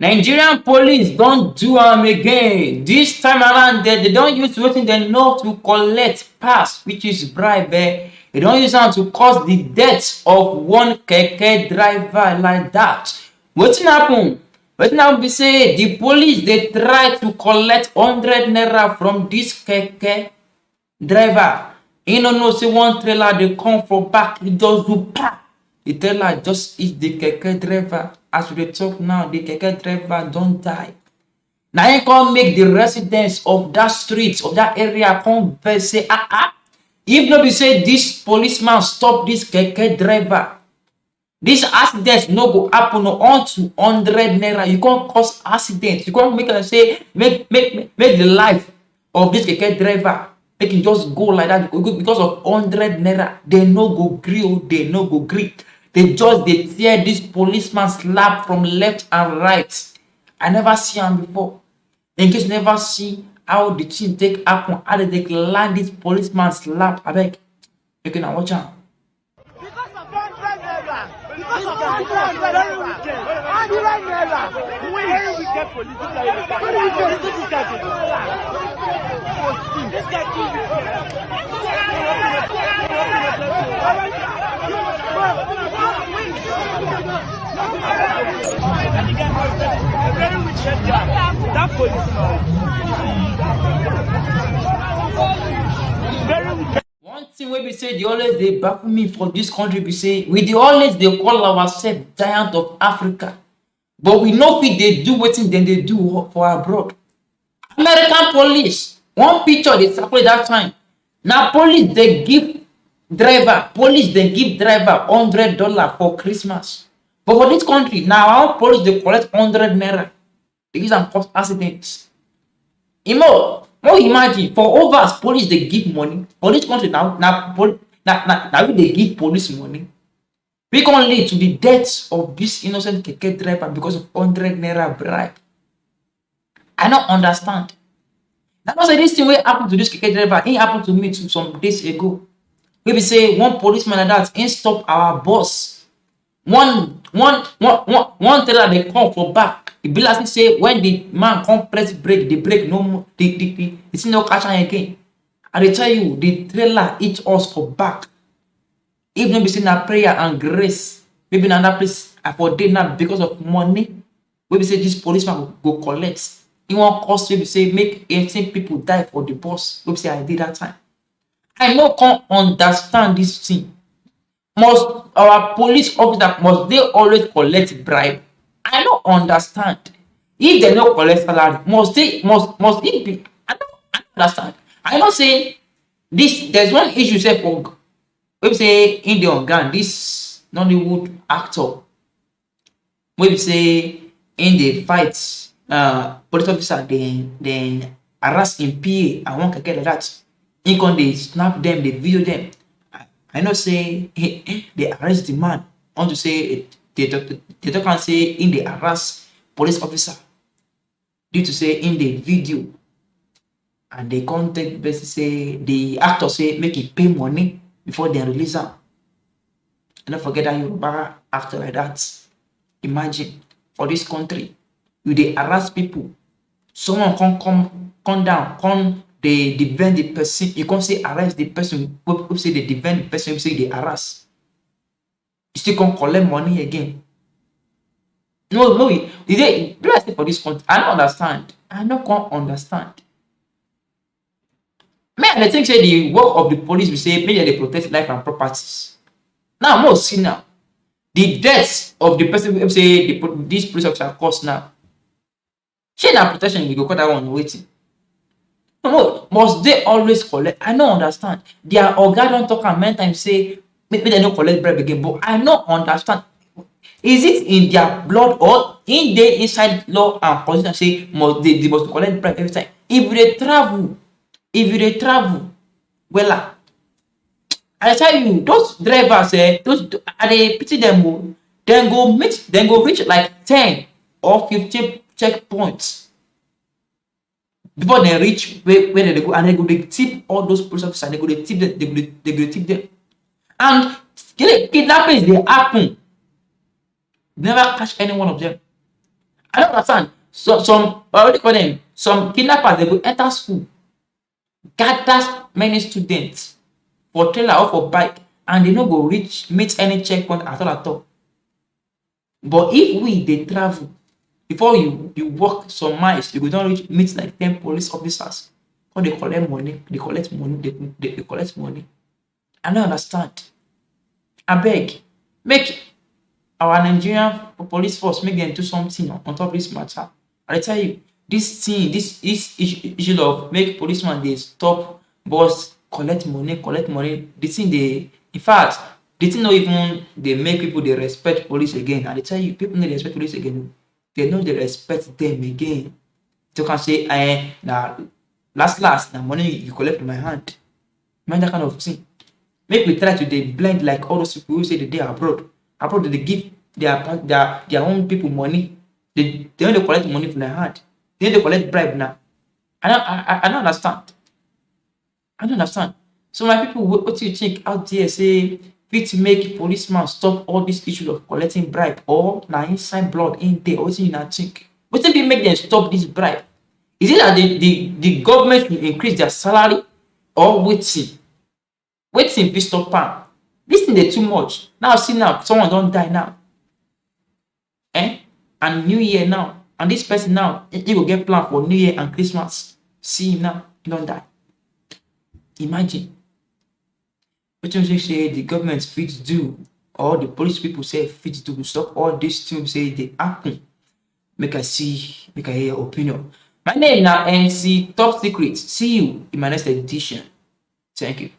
Nigerian police don't do again. This time around, they don't use wetin dem know to collect pass, which is bribe. They don't use am to cause the death of one keke driver like that. Wetin happen? Wetin happen be say the police dey try to collect 100 naira from this keke driver. He no know say one trailer dey come from back. He just do pa. The trailer just hit the keke driver. As we dey talk now, the keke driver don die. Na him come make the residents of that street, of that area, come vex say if no be say this policeman stop this keke driver, this accident no go happen unto 100 naira. You can't cause accident. You can't make am say make the life of this keke driver make him just go like that because of 100 naira. They no go gree. They no go gree. They just dey tear this policeman slap from left and right. I never see am before. In case you never see how the thing take happen, how they take land this policeman slap, abeg make una watch am. Because of 100 naira. Because of 100 naira. 100 naira. Very wicked political. Very wicked. This guy too. Very wicked guy. That policeman. Very wicked. One thing wey be say dey always dey baffle me for dis country be say we dey always dey call ourselves giant of Africa, but we no fit dey do wetin dem dey do for abroad. American police, one picture dey circulate that time. Na police dey give driver $100 for Christmas. But for dis country, na our own police dey collect 100 naira. Dey use am cause accidents. More imagine for overs police dey give money for dis country. Now we dey give police money. We come lead to the death of this innocent keke driver because of 100 naira bribe. I no understand. Na know say dis thing wey happen to dis keke driver, e happen to me too some days ago. Wey be say one policeman like that, he stop our bus. One trailer dey come for back. E be like say when the man come press brake, the brake no more, the thing no catch am again. I dey tell you, the trailer hit us for back. If no be say na prayer and grace, maybe na that place I for dey now because of money wey be say this policeman go collect. He wan cause wey be say make 18 people die for the bus wey be say I did that time. I no come understand this thing. Must our police officer must they always collect bribe? I no understand. If they no collect salary, must it be? I don't understand. I know say this. There's one issue say for we say in the organ this Nollywood actor wey be say in the fight police officer then harass him PA and one keke like that. He come dey snap them, dey video them. I know say they arrest the man unto say they talk and say in the harass police officer due to say in the video, and they come take basically say the actor say make him pay money before they release am. And don't forget that Yoruba actor like that. Imagine for this country, you dey harass people. Someone come down, come they defend the person. You can't say arrest the person who say they defend the person who say they harass. You still can't collect money again. No, you say for this country. I don't understand. I don't understand. Man, I think say the work of the police we say maybe they protect life and properties. Now, more see now. The deaths of the person who say this police officer cost now. Share that protection, we go cut that one waiting. No, must they always collect? I don't understand. Their oga don't talk and many times say maybe they don't collect bribe again, but I don't understand. Is it in their blood or in the inside law and constitution say they must collect bribe every time? If they travel, well, I tell you, those drivers, I pity them. Then go reach like 10 or 15 checkpoints before they reach where they go, and they go they tip all those police officers. They go they tip them. They go tip them, and kidnappings they happen. Never catch any one of them. I don't understand. So some what do you call them? Some kidnappers they go enter school, gather many students for trailer or for bike, and they no go reach meet any checkpoint at all at all. But if we dey travel, before you walk some miles, you go don reach meet like 10 police officers. Come dey collect money, dey collect money, dey collect money. I no understand. Abeg, make our Nigerian police force make dem do something on top dis matter. I dey tell you, dis thing, dis issue of make policeman dey stop bus collect money, the thing dey, in fact, the thing no even dey make people dey respect police again. I dey tell you, people no dey respect police again. They no dey respect them again. They can say, na last na money you collect from my hand. Mind that kind of thing. Make we try to dey blend like all those people who say they dey abroad. Abroad they dey give their own people money. They no dey collect money from their hand. They no dey collect bribe now. I don't understand. I don't understand. So my people, what do you think out there say fit make policeman stop all this issue of collecting bribe, or na inside blood in there, or wetin you na think? Wetin fit make them stop this bribe? Is it that the government will increase their salary, or wetin? Wetin fit stop am? This thing dey too much. Now see now, someone don die now. And New Year now. And this person now, he go get plan for New Year and Christmas. See him now, he don die. Imagine. Wetin you say the government fit do, or the police people say fit do to stop all these things say dey happen? Make I hear your opinion. My name na MC Top Secret. See you in my next edition. Thank you.